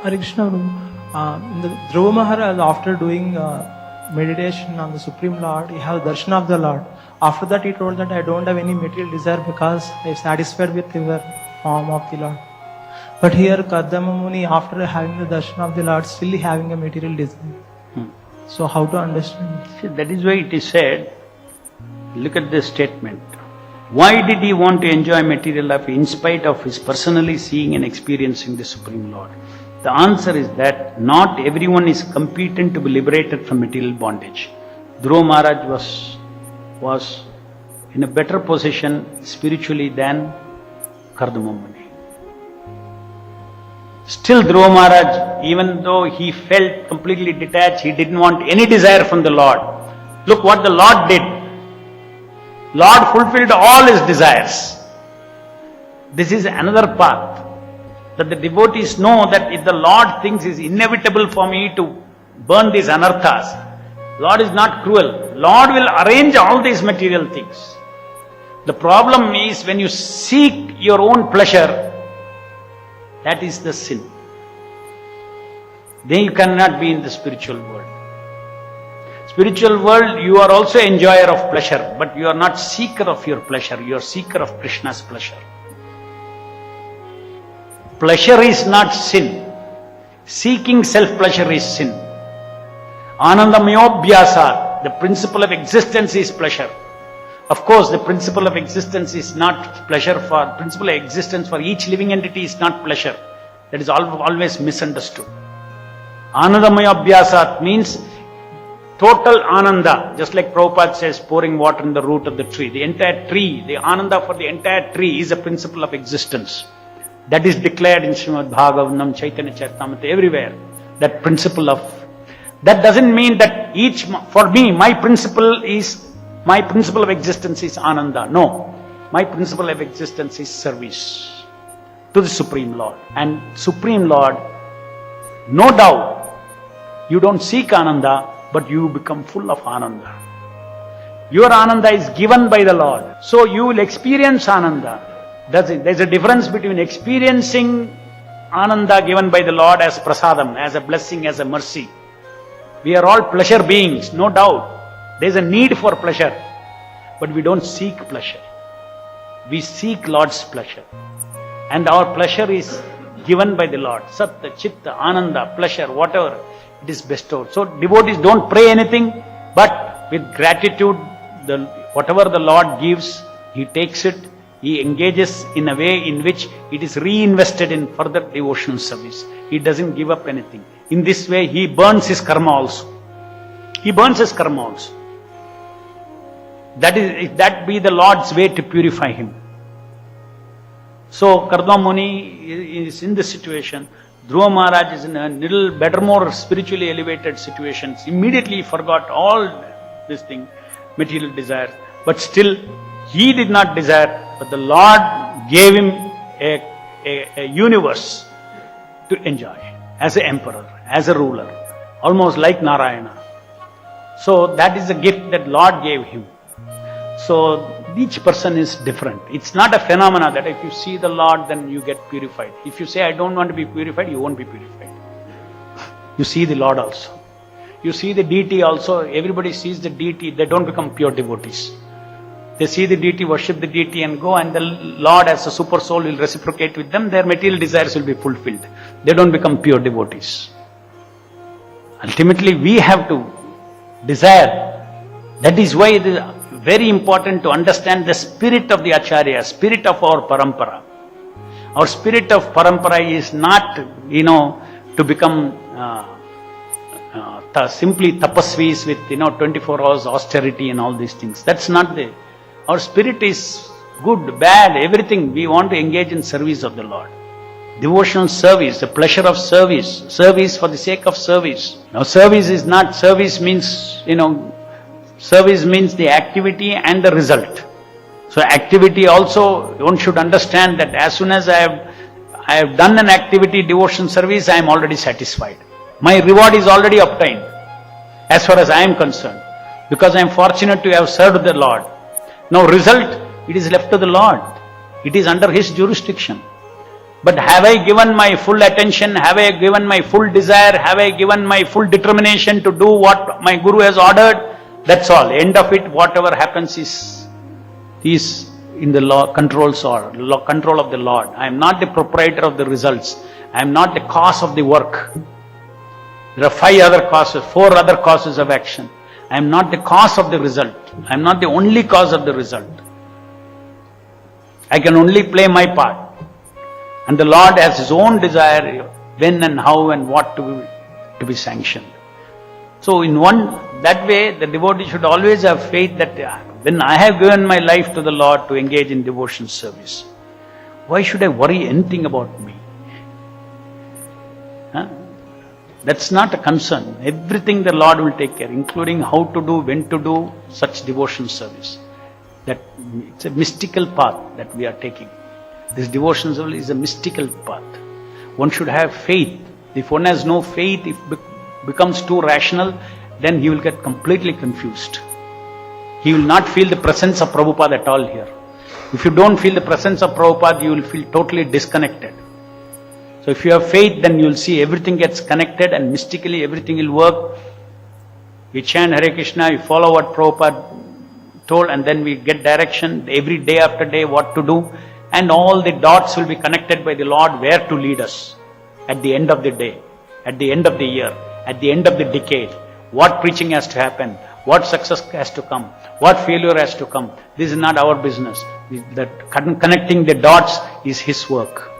Hare Krishna, the Dhruva Maharaj, after doing meditation on the Supreme Lord, he has darshan of the Lord. After that, he told that I don't have any material desire because I am satisfied with your form of the Lord. But here, Kardama Muni, after having the darshan of the Lord, still having a material desire. So, how to understand? See, that is why it is said, look at this statement. Why did he want to enjoy material life in spite of his personally seeing and experiencing the Supreme Lord? The answer is that not everyone is competent to be liberated from material bondage. Dhruva Maharaj was in a better position spiritually than Kardama Muni. Still Dhruva Maharaj, even though he felt completely detached, he didn't want any desire from the Lord. Look what the Lord did. Lord fulfilled all his desires. This is another path. That the devotees know that if the Lord thinks it is inevitable for me to burn these anarthas, Lord is not cruel. Lord will arrange all these material things. The problem is when you seek your own pleasure, that is the sin. Then you cannot be in the spiritual world. Spiritual world, you are also enjoyer of pleasure, but you are not seeker of your pleasure, you are seeker of Krishna's pleasure. Pleasure is not sin. Seeking self-pleasure is sin. Anandamayobhyasa, the principle of existence is pleasure. Of course, the principle of existence is not pleasure for, principle of existence for each living entity is not pleasure. That is always misunderstood. Anandamayobhyasa means total ananda, just like Prabhupada says, pouring water in the root of the tree. The entire tree, the ananda for the entire tree is a principle of existence. That is declared in Sri Madhu Bhagavatam, Chaitanya Charitamrita, everywhere. That principle of, that doesn't mean that each, for me, my principle of existence is ananda. No. My principle of existence is service to the Supreme Lord. And Supreme Lord, no doubt, you don't seek ananda, but you become full of ananda. Your ananda is given by the Lord. So you will experience ananda. There's a difference between experiencing ananda given by the Lord as prasadam, as a blessing, as a mercy. We are all pleasure beings, no doubt. There's a need for pleasure, but we don't seek pleasure. We seek Lord's pleasure. And our pleasure is given by the Lord. Satta, chitta, ananda, pleasure, whatever, it is bestowed. So devotees don't pray anything, but with gratitude, whatever the Lord gives, He takes it. He engages in a way in which it is reinvested in further devotional service. He doesn't give up anything. In this way, he burns his karma also. He burns his karma also. If that be the Lord's way to purify him. So, Kardama Muni is in this situation. Dhruva Maharaj is in a little better, more spiritually elevated situation. Immediately he forgot all this thing, material desires. But still, he did not desire, but the Lord gave him a universe to enjoy as an emperor, as a ruler, almost like Narayana. So that is a gift that Lord gave him. So each person is different. It's not a phenomena that if you see the Lord, then you get purified. If you say, I don't want to be purified, you won't be purified. You see the Lord also. You see the deity also. Everybody sees the deity. They don't become pure devotees. They see the deity, worship the deity and go, and the Lord as a super soul will reciprocate with them. Their material desires will be fulfilled. They don't become pure devotees. Ultimately, we have to desire. That is why it is very important to understand the spirit of the Acharya, spirit of our parampara. Our spirit of parampara is not, to become simply tapasvis with, 24 hours austerity and all these things. That's not the... Our spirit is good, bad, everything. We want to engage in service of the Lord. Devotional service, the pleasure of service, service for the sake of service. Now service is not, service means, service means the activity and the result. So activity also, one should understand that as soon as I have done an activity, devotion service, I am already satisfied. My reward is already obtained, as far as I am concerned, because I am fortunate to have served the Lord. Now result, it is left to the Lord. It is under His jurisdiction. But have I given my full attention? Have I given my full desire? Have I given my full determination to do what my Guru has ordered? That's all. End of it, whatever happens is in the law, control of the Lord. I am not the proprietor of the results. I am not the cause of the work. There are 4 other causes of action. I am not the cause of the result. I am not the only cause of the result. I can only play my part. And the Lord has His own desire when and how and what to be sanctioned. So that way the devotee should always have faith that when I have given my life to the Lord to engage in devotion service, why should I worry anything about me? That's not a concern. Everything the Lord will take care, including how to do, when to do such devotion service. That it's a mystical path that we are taking. This devotion service is a mystical path. One should have faith. If one has no faith, if becomes too rational, then he will get completely confused. He will not feel the presence of Prabhupada at all here. If you don't feel the presence of Prabhupada, you will feel totally disconnected. So if you have faith, then you will see everything gets connected and mystically everything will work. We chant Hare Krishna, we follow what Prabhupada told, and then we get direction every day after day what to do. And all the dots will be connected by the Lord where to lead us at the end of the day, at the end of the year, at the end of the decade. What preaching has to happen, what success has to come, what failure has to come. This is not our business. That connecting the dots is His work.